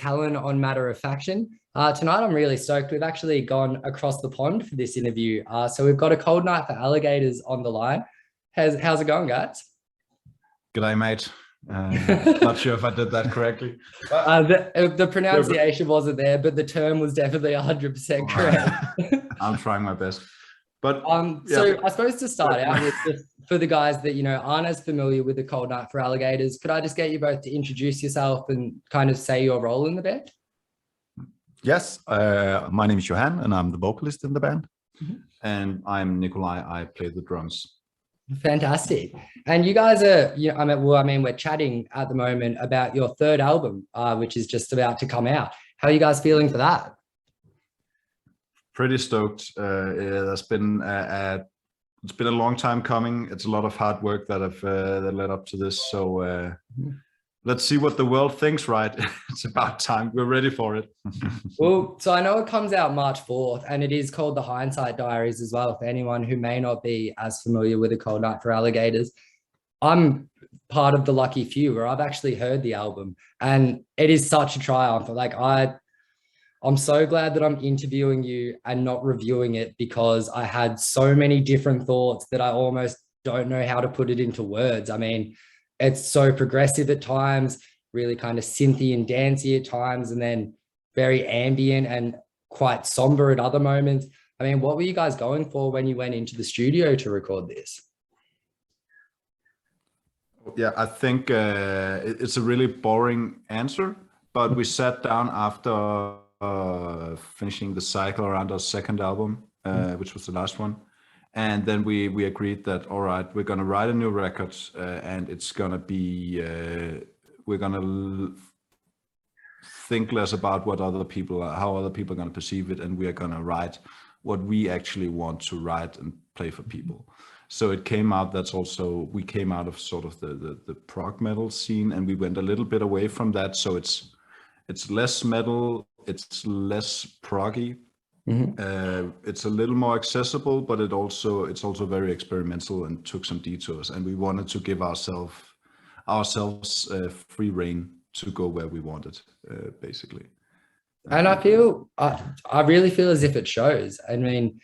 Callan on Matter of Faction. Tonight, I'm really stoked. We've actually gone across the pond for this interview. So we've got a Cold Night for Alligators on the line. How's it going, guys? G'day, mate. Not sure if I did that correctly. The pronunciation wasn't there, but the term was definitely 100% correct. I'm trying my best. But so I suppose to start out with, just for the guys that aren't as familiar with the Cold Night for Alligators, could I just get you both to introduce yourself and kind of say your role in the band? Yes, my name is Johan, and I'm the vocalist in the band. Mm-hmm. And I'm Nikolai. I play the drums. Fantastic. And you guys are, we're chatting at the moment about your third album, which is just about to come out. How are you guys feeling for that? Pretty stoked. It's been a long time coming. It's a lot of hard work that led up to this. So let's see what the world thinks, right? It's about time. We're ready for it. Well, so I know it comes out March 4th, and it is called the Hindsight Diaries as well, for anyone who may not be as familiar with the Cold Night for Alligators. I'm part of the lucky few where I've actually heard the album, and it is such a triumph. I'm so glad that I'm interviewing you and not reviewing it, because I had so many different thoughts that I almost don't know how to put it into words. I mean, it's so progressive at times, really kind of synthy and dancey at times, and then very ambient and quite somber at other moments. I mean, what were you guys going for when you went into the studio to record this? Yeah, I think it's a really boring answer, but we sat down after finishing the cycle around our second album, which was the last one. And then we agreed that, all right, we're going to write a new record, and it's going to be, we're going to think less about how other people are going to perceive it. And we are going to write what we actually want to write and play for people. So it came out, we came out of sort of the prog metal scene, and we went a little bit away from that. So it's less metal, it's less proggy. Mm-hmm. It's a little more accessible, but it's also very experimental and took some detours. And we wanted to give ourselves free reign to go where we wanted, basically. And I really feel as if it shows. I mean,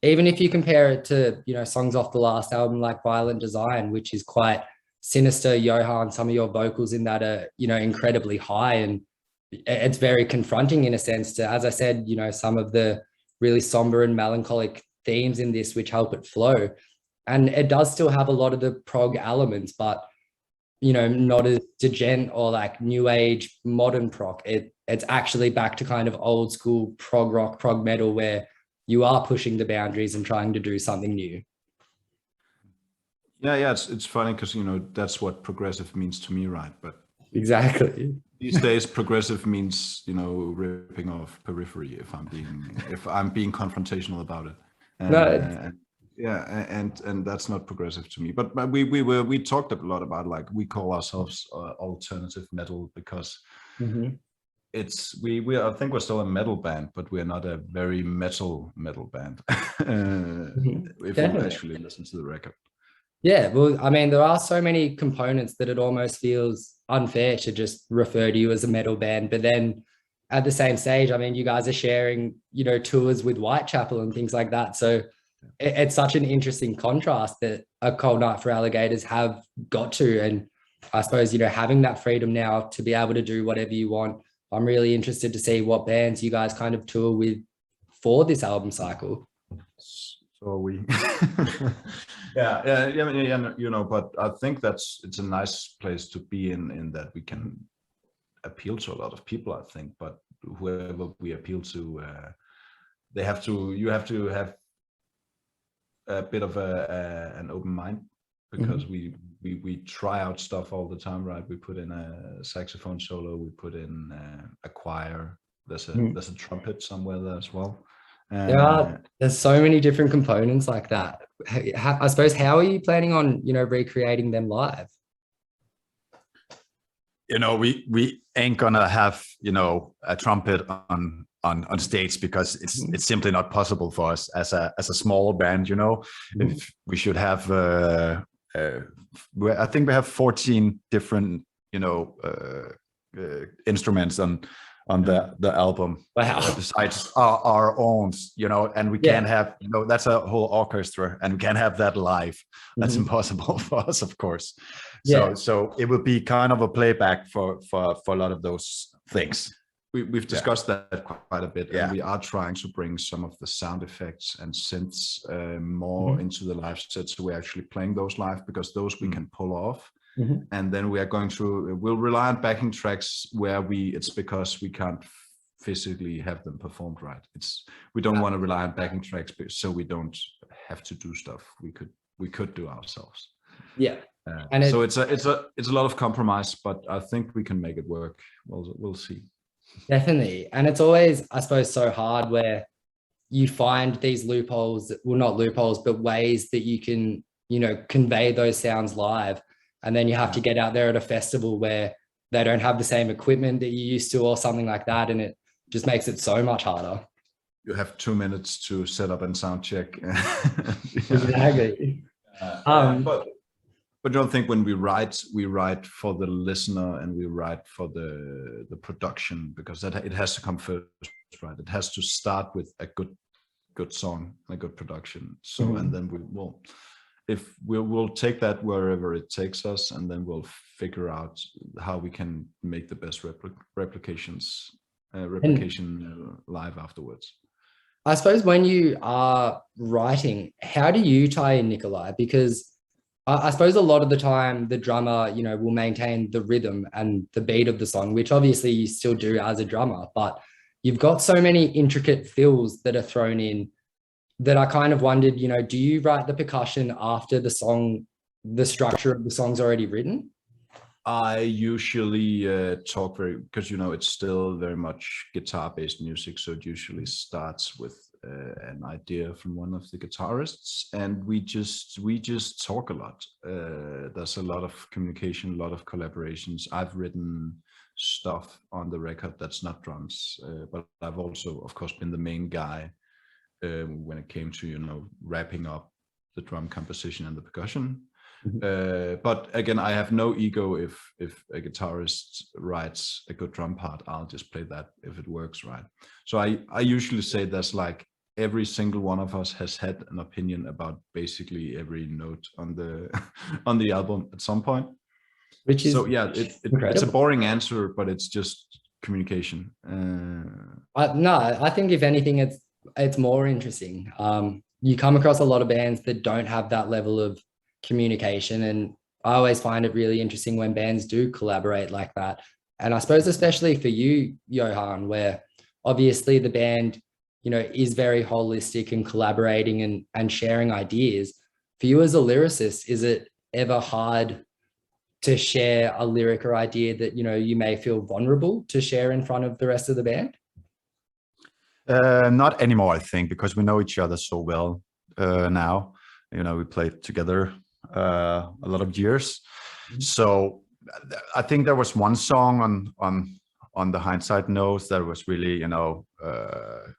even if you compare it to songs off the last album like Violent Design, which is quite sinister, Johan, some of your vocals in that are incredibly high, and it's very confronting in a sense to, as I said, some of the really somber and melancholic themes in this, which help it flow. And it does still have a lot of the prog elements, but, not as degent or like new age modern prog. It's actually back to kind of old school prog rock, prog metal, where you are pushing the boundaries and trying to do something new. Yeah. It's funny because, that's what progressive means to me, right? But exactly. These days, progressive means, ripping off Periphery, if I'm being confrontational about it. And that's not progressive to me. But we talked a lot about, like, we call ourselves alternative metal because I think we're still a metal band, but we're not a very metal band. If you actually listen to the record. Yeah, well, I mean, there are so many components that it almost feels unfair to just refer to you as a metal band. But then at the same stage, I mean, you guys are sharing, tours with Whitechapel and things like that. So it's such an interesting contrast that a Cold Night for Alligators have got to. And I suppose, having that freedom now to be able to do whatever you want, I'm really interested to see what bands you guys kind of tour with for this album cycle. So we, but I think it's a nice place to be in that we can appeal to a lot of people, I think, but whoever we appeal to, you have to have a bit of an open mind, because we try out stuff all the time, right? We put in a saxophone solo, we put in a choir, there's a trumpet somewhere there as well. There's so many different components like that. I suppose, how are you planning on, recreating them live? We ain't gonna have, a trumpet on stage, because it's simply not possible for us as a small band. If we should have, I think we have 14 different, instruments on the album. Wow. Besides our own, you know, and we can't have, you know, that's a whole orchestra, and we can't have that live. That's impossible for us, of course. So it would be kind of a playback for a lot of those things. We've discussed that quite a bit, and we are trying to bring some of the sound effects and synths more into the live set. So we're actually playing those live, because those we can pull off. And then we'll rely on backing tracks where it's because we can't physically have them performed right. We don't want to rely on backing tracks, so we don't have to do stuff we could do ourselves. And so it's a lot of compromise, but I think we can make it work. We'll see. Definitely. And it's always, I suppose, so hard where you find these loopholes, well, not loopholes, but ways that you can, you know, convey those sounds live. And then you have to get out there at a festival where they don't have the same equipment that you used to, or something like that. And it just makes it so much harder. You have 2 minutes to set up and sound check. Exactly. But don't think when we write for the listener, and we write for the production, because it has to come first, right? It has to start with a good song, a good production. So and then we'll take that wherever it takes us, and then we'll figure out how we can make the best replication live afterwards. I suppose when you are writing, how do you tie in Nikolai? Because I suppose a lot of the time the drummer, you know, will maintain the rhythm and the beat of the song, which obviously you still do as a drummer, but you've got so many intricate fills that are thrown in that I kind of wondered, you know, do you write the percussion after the song, the structure of the song's already written? I usually talk because, you know, it's still very much guitar-based music, so it usually starts with an idea from one of the guitarists, and we just talk a lot. There's a lot of communication, a lot of collaborations. I've written stuff on the record that's not drums, but I've also, of course, been the main guy when it came to, you know, wrapping up the drum composition and the percussion. But again, I have no ego. If a guitarist writes a good drum part, I'll just play that if it works right. So I usually say there's like every single one of us has had an opinion about basically every note on the album at some point. Which is so yeah, it's a boring answer, but it's just communication. No, I think if anything, it's more interesting. You come across a lot of bands that don't have that level of communication, and I always find it really interesting when bands do collaborate like that. And I suppose especially for you, Johan, where obviously the band, you know, is very holistic and collaborating and sharing ideas. For you as a lyricist, is it ever hard to share a lyric or idea that, you know, you may feel vulnerable to share in front of the rest of the band? Not anymore, I think, because we know each other so well now. You know, we played together a lot of years. So I think there was one song on the Hindsight Knows that was really, you know,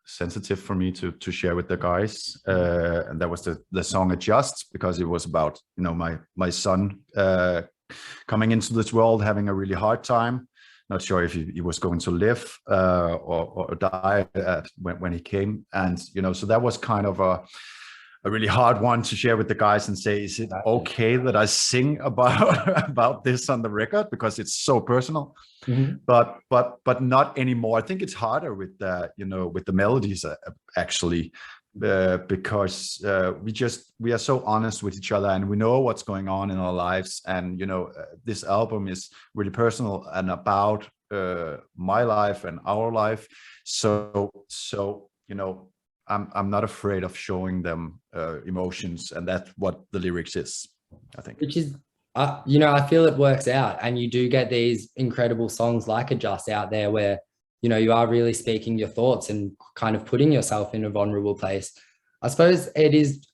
sensitive for me to share with the guys, and that was the song Adjust, because it was about, you know, my son coming into this world having a really hard time, not sure if he was going to live or die when he came. And, you know, so that was kind of a really hard one to share with the guys and say, is it okay that I sing about this on the record, because it's so personal? But not anymore. I think it's harder with the, you know, with the melodies actually, because we are so honest with each other, and we know what's going on in our lives. And, you know, this album is really personal and about my life and our life. So you know, I'm not afraid of showing them emotions, and that's what the lyrics is, I think. Which is, you know, I feel it works out, and you do get these incredible songs like Adjust out there where, you know, you are really speaking your thoughts and kind of putting yourself in a vulnerable place. I suppose it is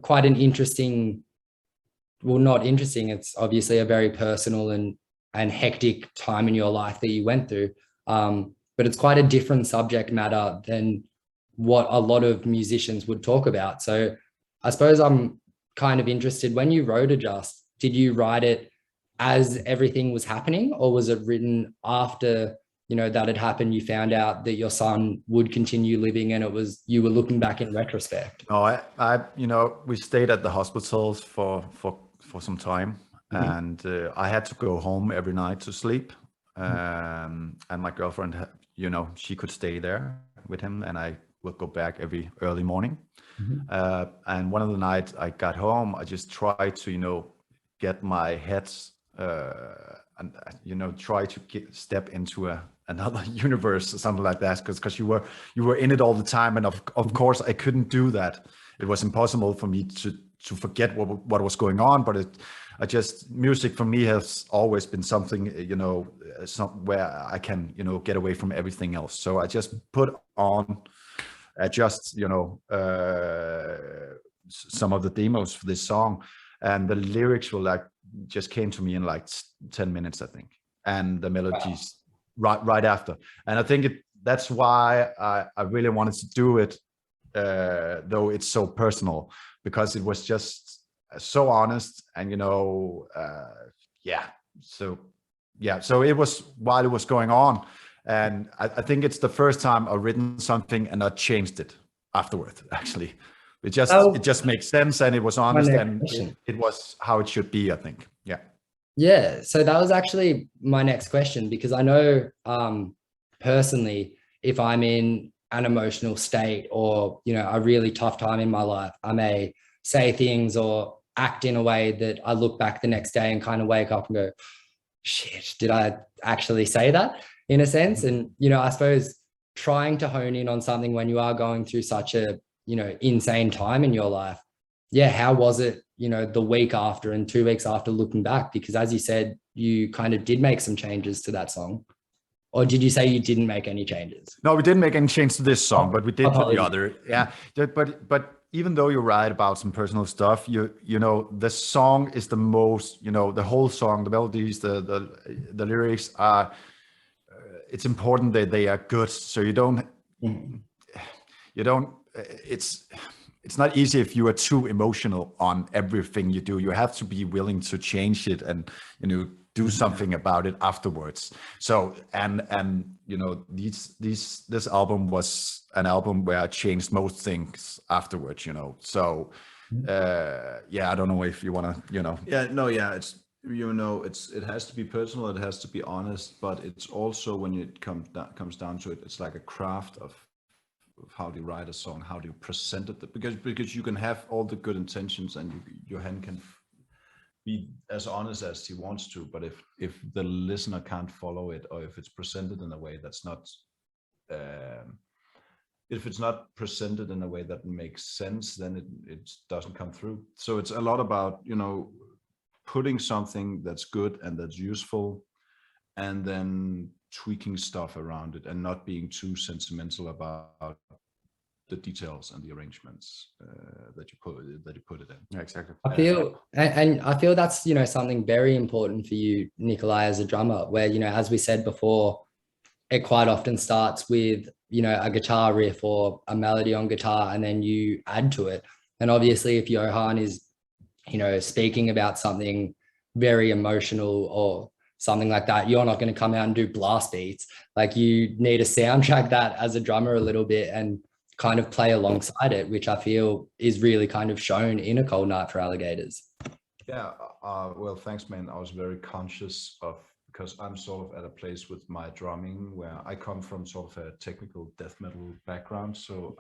quite an interesting, well, not interesting, it's obviously a very personal and hectic time in your life that you went through. But it's quite a different subject matter than what a lot of musicians would talk about. So I suppose I'm kind of interested, when you wrote Adjust, did you write it as everything was happening, or was it written after, you know, that had happened? You found out that your son would continue living, and it was, you were looking back in retrospect. No, you know, we stayed at the hospitals for some time, and I had to go home every night to sleep. And my girlfriend, you know, she could stay there with him, and I would go back every early morning. And one of the nights I got home, I just tried to, you know, get my head, and you know, try to step into another universe or something like that, because you were in it all the time, and of course I couldn't do that. It was impossible for me to forget what was going on. But music for me has always been something, you know, where I can, you know, get away from everything else. So I just put on just, you know, some of the demos for this song, and the lyrics were like, just came to me in like 10 minutes, I think, and the melodies right after. And I think that's why I really wanted to do it, though it's so personal, because it was just so honest. And you know, so it was while it was going on, and I think it's the first time I've written something and I changed it afterward. Actually, it just makes sense, and it was honest, and it was how it should be, I think. Yeah, so that was actually my next question, because I know personally, if I'm in an emotional state, or, you know, a really tough time in my life, I may say things or act in a way that I look back the next day and kind of wake up and go, shit, did I actually say that, in a sense? And, you know, I suppose trying to hone in on something when you are going through such a, you know, insane time in your life. Yeah, how was it, you know, the week after and 2 weeks after, looking back? Because as you said, you kind of did make some changes to that song. Or did you say you didn't make any changes? No, we didn't make any change to this song, but we did to the other. Yeah, but even though you're right about some personal stuff, you know, the song is the most, you know, the whole song, the melodies, the lyrics are. It's important that they are good, so you don't. It's not easy if you are too emotional on everything you do. You have to be willing to change it and, you know, do something about it afterwards. So and you know, this album was an album where I changed most things afterwards, you know. So I don't know if you want to, you know. It's, you know, it has to be personal, it has to be honest, but it's also, when it comes down to it, it's like a craft of how do you write a song, how do you present it, because you can have all the good intentions, and your hand can be as honest as he wants to, but if the listener can't follow it, or if it's presented in a way that's not if it's not presented in a way that makes sense, then it doesn't come through. So it's a lot about, you know, putting something that's good and that's useful, and then tweaking stuff around it, and not being too sentimental about the details and the arrangements that you put it in. Yeah, exactly. I feel, and I feel that's, you know, something very important for you, Nikolai, as a drummer, where, you know, as we said before, it quite often starts with, you know, a guitar riff or a melody on guitar, and then you add to it. And obviously, if Johan is, you know, speaking about something very emotional or something like that, you're not going to come out and do blast beats. Like, you need to soundtrack that as a drummer a little bit and kind of play alongside it, which I feel is really kind of shown in A Cold Night For Alligators. Yeah, well, thanks, man. I was very conscious of, because I'm sort of at a place with my drumming where I come from sort of a technical death metal background. So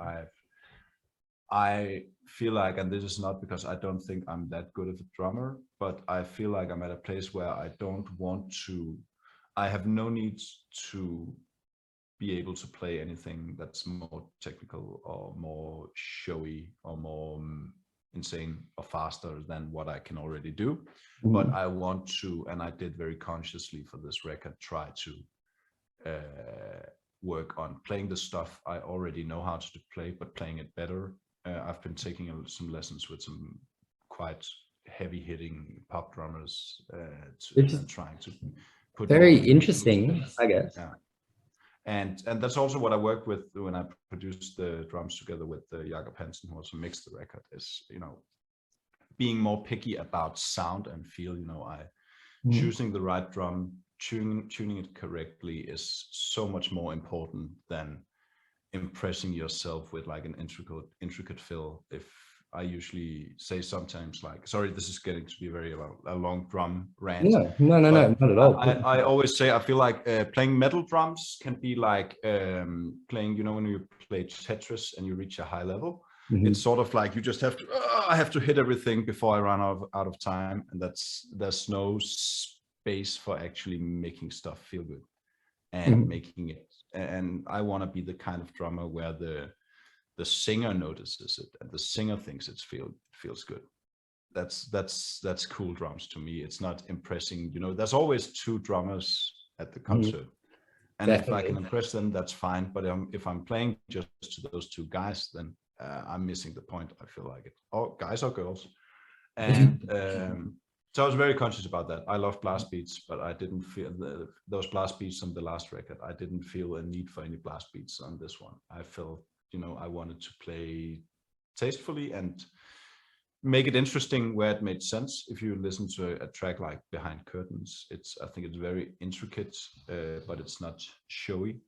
I feel like, and this is not because I don't think I'm that good of a drummer, but I feel like I'm at a place where I have no need to be able to play anything that's more technical or more showy or more insane or faster than what I can already do. But I want to, and I did very consciously for this record, try to work on playing the stuff I already know how to play, but playing it better. I've been taking some lessons with some quite heavy hitting pop drummers and trying to put very interesting, I guess. Yeah. And that's also what I worked with when I produced the drums together with Jakob Hansen, who also mixed the record, is, you know, being more picky about sound and feel. You know, choosing the right drum, tuning it correctly is so much more important than impressing yourself with like an intricate fill. If I usually say sometimes like, sorry, this is getting to be a long drum rant. No, not at all. I always say I feel like playing metal drums can be like playing, you know, when you play Tetris and you reach a high level. It's sort of like you just have to, I have to hit everything before I run out of time, and there's no space for actually making stuff feel good and making it. And I want to be the kind of drummer where the singer notices it and the singer thinks it feels good. That's cool drums to me. It's not impressing, you know, there's always two drummers at the concert. And Definitely. If I can impress them, that's fine. But if I'm playing just to those two guys, then I'm missing the point. I feel like it. Oh, guys or girls. And so I was very conscious about that. I love blast beats, but I didn't feel those blast beats on the last record. I didn't feel a need for any blast beats on this one. I felt, you know, I wanted to play tastefully and make it interesting where it made sense. If you listen to a track like Behind Curtains, I think it's very intricate, but it's not showy.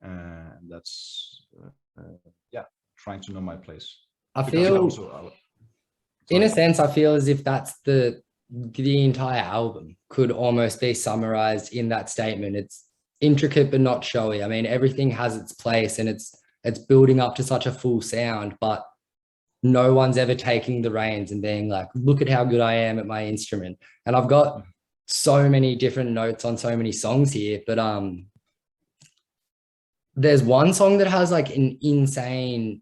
And that's trying to know my place. I feel, in a sense, I feel as if that's the entire album could almost be summarized in that statement. It's intricate but not showy. I mean, everything has its place and it's building up to such a full sound, but no one's ever taking the reins and being like, look at how good I am at my instrument. And I've got so many different notes on so many songs here, but there's one song that has like an insane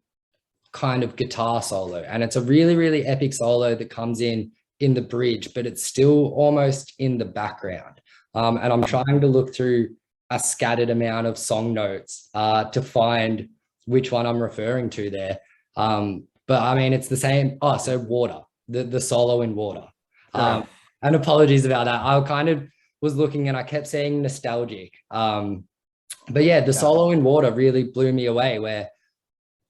kind of guitar solo, and it's a really, really epic solo that comes in the bridge, but it's still almost in the background. And I'm trying to look through a scattered amount of song notes to find which one I'm referring to there. But I mean, it's the same. Oh, so Water, the solo in Water. And apologies about that. I kind of was looking and I kept saying nostalgic. But yeah, the solo in Water really blew me away, where,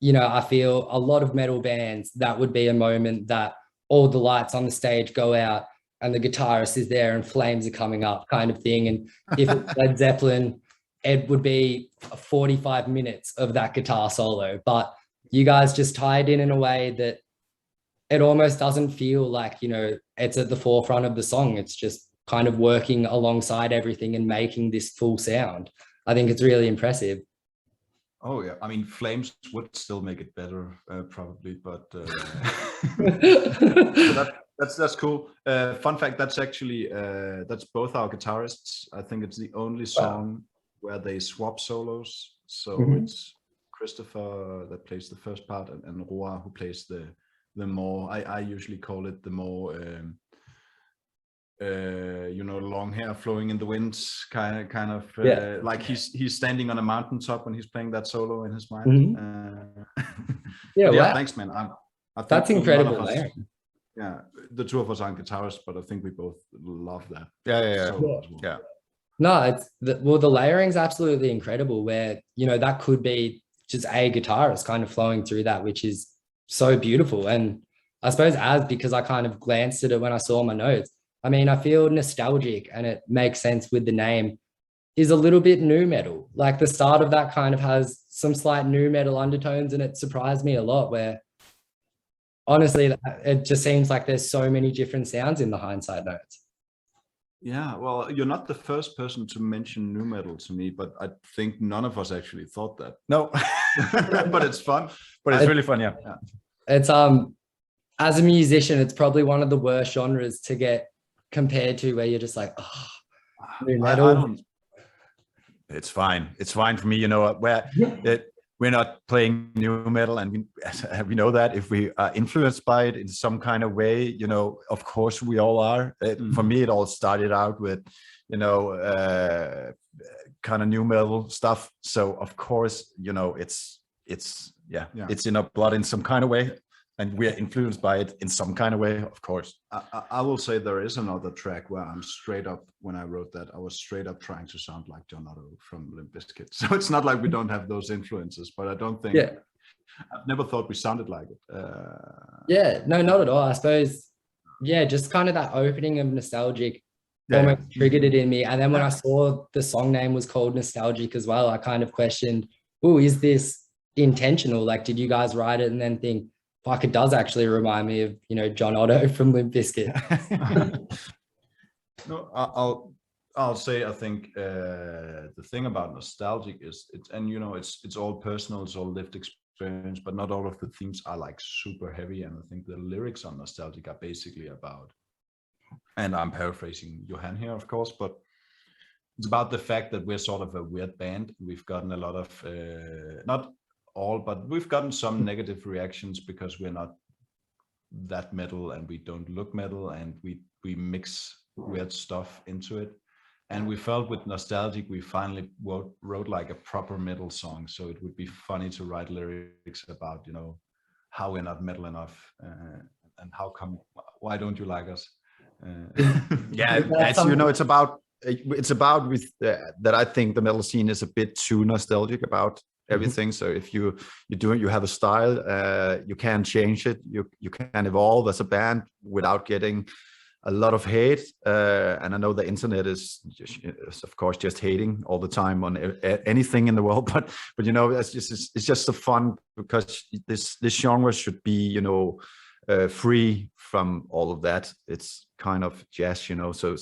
you know, I feel a lot of metal bands, that would be a moment that all the lights on the stage go out and the guitarist is there and flames are coming up, kind of thing. And if it's Led Zeppelin, it would be 45 minutes of that guitar solo. But you guys just tie it in a way that it almost doesn't feel like, you know, it's at the forefront of the song. It's just kind of working alongside everything and making this full sound. I think it's really impressive. Oh yeah, I mean, flames would still make it better, probably, but that's cool. Fun fact: that's actually that's both our guitarists. I think it's the only song where they swap solos. So it's Christopher that plays the first part, and Roa who plays the more. I usually call it the more. You know, long hair flowing in the wind, kind of like he's standing on a mountaintop when he's playing that solo in his mind. Thanks, man. I think that's incredible. The two of us aren't guitarists, but I think we both love that. Yeah. No, it's the layering's absolutely incredible, where, you know, that could be just a guitarist kind of flowing through that, which is so beautiful. And I suppose because I kind of glanced at it when I saw my notes, I mean, I feel nostalgic, and it makes sense with the name, is a little bit nu metal. Like the start of that kind of has some slight nu metal undertones, and it surprised me a lot, where honestly, it just seems like there's so many different sounds in the Hindsight notes. Yeah, well, you're not the first person to mention nu metal to me, but I think none of us actually thought that. No, but it's fun. But it's really fun, yeah. It's as a musician, it's probably one of the worst genres to get compared to, where you're just like, oh, nu metal. It's fine. It's fine for me, you know, where we're not playing nu metal, and we know that if we are influenced by it in some kind of way, you know, of course we all are. For me, it all started out with, you know, kind of nu metal stuff. So of course, you know, it's in our blood in some kind of way, and we're influenced by it in some kind of way, of course. I will say there is another track where I'm straight up, when I wrote that, I was straight up trying to sound like John Otto from Limp Bizkit. So it's not like we don't have those influences, but I don't think, I've never thought we sounded like it. No, not at all. I suppose, just kind of that opening of nostalgic. almost triggered it in me. And then when I saw the song name was called Nostalgic as well, I kind of questioned, oh, is this intentional? Like, did you guys write it and then think, fuck, it does actually remind me of, you know, John Otto from Limp Bizkit? No, I'll say I think the thing about nostalgic is it's all personal, it's all lived experience, but not all of the themes are like super heavy. And I think the lyrics on nostalgic are basically about, and I'm paraphrasing Johan here, of course, but it's about the fact that we're sort of a weird band. We've gotten a lot of not all, but we've gotten some negative reactions because we're not that metal and we don't look metal and we mix weird stuff into it. And we felt with Nostalgic we finally wrote like a proper metal song, so it would be funny to write lyrics about, you know, how we're not metal enough and why don't you like us. Yeah, you know, it's about with that. I think the metal scene is a bit too nostalgic about everything. So if you have a style, you can change it, you can evolve as a band without getting a lot of hate. And I know the internet is of course just hating all the time on anything in the world, but you know, it's just so fun because this genre should be, you know, free from all of that. It's kind of jazz, you know, so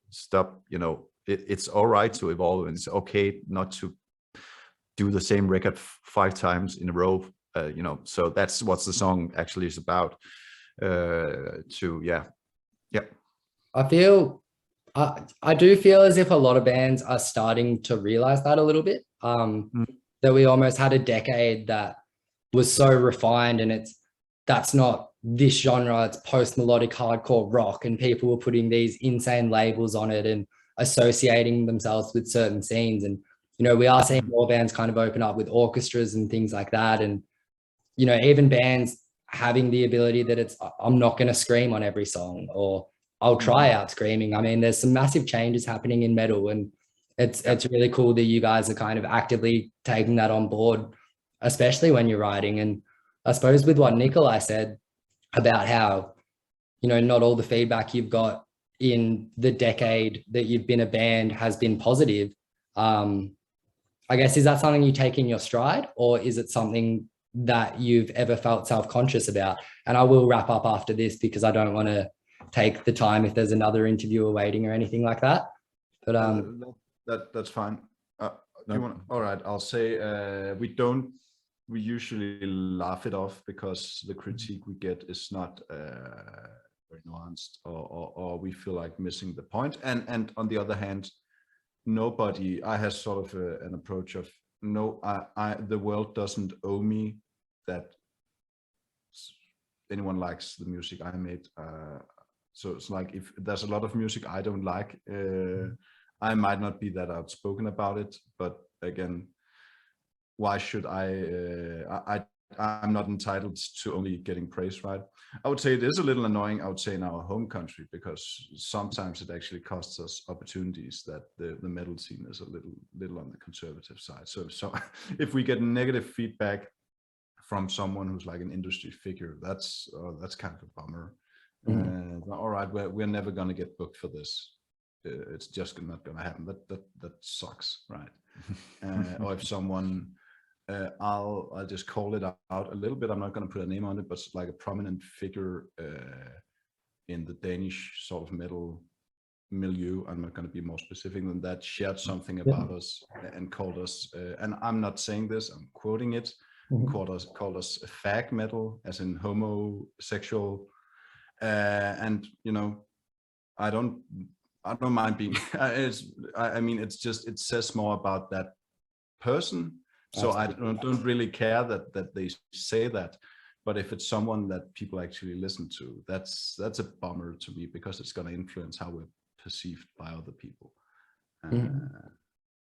stop, you know, it's all right to evolve and it's okay not to do the same record 5 times in a row, you know. So that's what the song actually is about. I do feel as if a lot of bands are starting to realize that a little bit, that we almost had a decade that was so refined, and that's not this genre, it's post-melodic hardcore rock, and people were putting these insane labels on it and associating themselves with certain scenes. And, you know, we are seeing more bands kind of open up with orchestras and things like that. And, you know, even bands having the ability that I'm not going to scream on every song, or I'll try out screaming. I mean, there's some massive changes happening in metal, and it's really cool that you guys are kind of actively taking that on board, especially when you're writing. And I suppose with what Nikolai said about how, you know, not all the feedback you've got in the decade that you've been a band has been positive. I guess, is that something you take in your stride, or is it something that you've ever felt self-conscious about? And I will wrap up after this because I don't want to take the time if there's another interviewer waiting or anything like that. But that's fine. All right, I'll say we usually laugh it off because the critique we get is not very nuanced, or we feel like missing the point. And on the other hand, I have sort of an approach of, no, the world doesn't owe me that anyone likes the music I made. So it's like, if there's a lot of music I don't like, I might not be that outspoken about it. But again, why should I'm not entitled to only getting praise, right? I would say it is a little annoying, I would say, in our home country, because sometimes it actually costs us opportunities that the metal scene is a little on the conservative side. So if we get negative feedback from someone who's like an industry figure, that's kind of a bummer. All right, we're never going to get booked for this. It's just not going to happen. That sucks, right? Or if someone, I'll just call it out a little bit. I'm not going to put a name on it, but it's like a prominent figure in the Danish sort of metal milieu. I'm not going to be more specific than that. Shared something about us and called us, and I'm not saying this, I'm quoting it. Called us fag metal, as in homosexual. And you know, I don't mind being. I mean, it's just, it says more about that person. So I don't really care that they say that. But if it's someone that people actually listen to, that's a bummer to me, because it's going to influence how we're perceived by other people.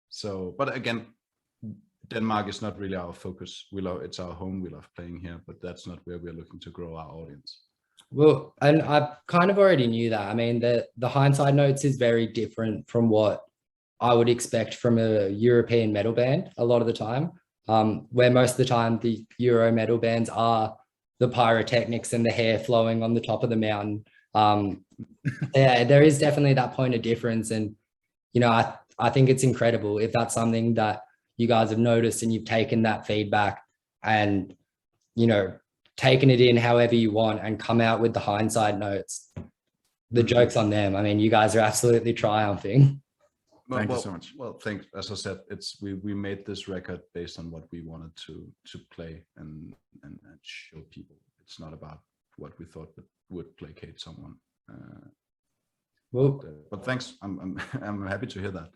So, but again, Denmark is not really our focus. It's our home. We love playing here, but that's not where we're looking to grow our audience. Well, and I kind of already knew that. I mean, the Hindsight Notes is very different from what I would expect from a European metal band a lot of the time, where most of the time the Euro metal bands are the pyrotechnics and the hair flowing on the top of the mountain. Yeah, there is definitely that point of difference. And, you know, I think it's incredible if that's something that you guys have noticed and you've taken that feedback and, you know, taken it in however you want and come out with the hindsight notes. The joke's on them. I mean, you guys are absolutely triumphing. Thank you so much. Well, thanks. As I said, we made this record based on what we wanted to play and show people. It's not about what we thought would placate someone. But thanks. I'm happy to hear that.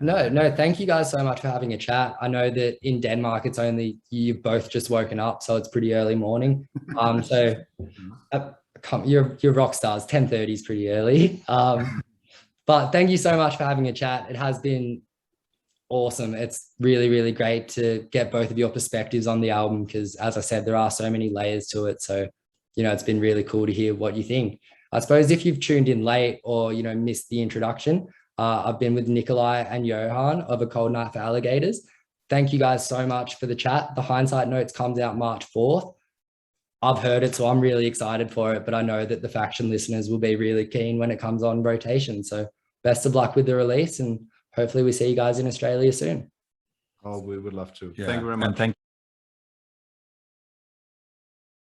No, thank you guys so much for having a chat. I know that in Denmark, it's only you've both just woken up, so it's pretty early morning. You're rock stars. 10:30 is pretty early. But thank you so much for having a chat. It has been awesome. It's really, really great to get both of your perspectives on the album because, as I said, there are so many layers to it. So, you know, it's been really cool to hear what you think. I suppose if you've tuned in late or, you know, missed the introduction, I've been with Nikolai and Johan of A Cold Night for Alligators. Thank you guys so much for the chat. The Hindsight Notes comes out March 4th. I've heard it, so I'm really excited for it, but I know that the Faction listeners will be really keen when it comes on rotation. So best of luck with the release and hopefully we see you guys in Australia soon. Oh, we would love to. Yeah. Thank you very much. And thank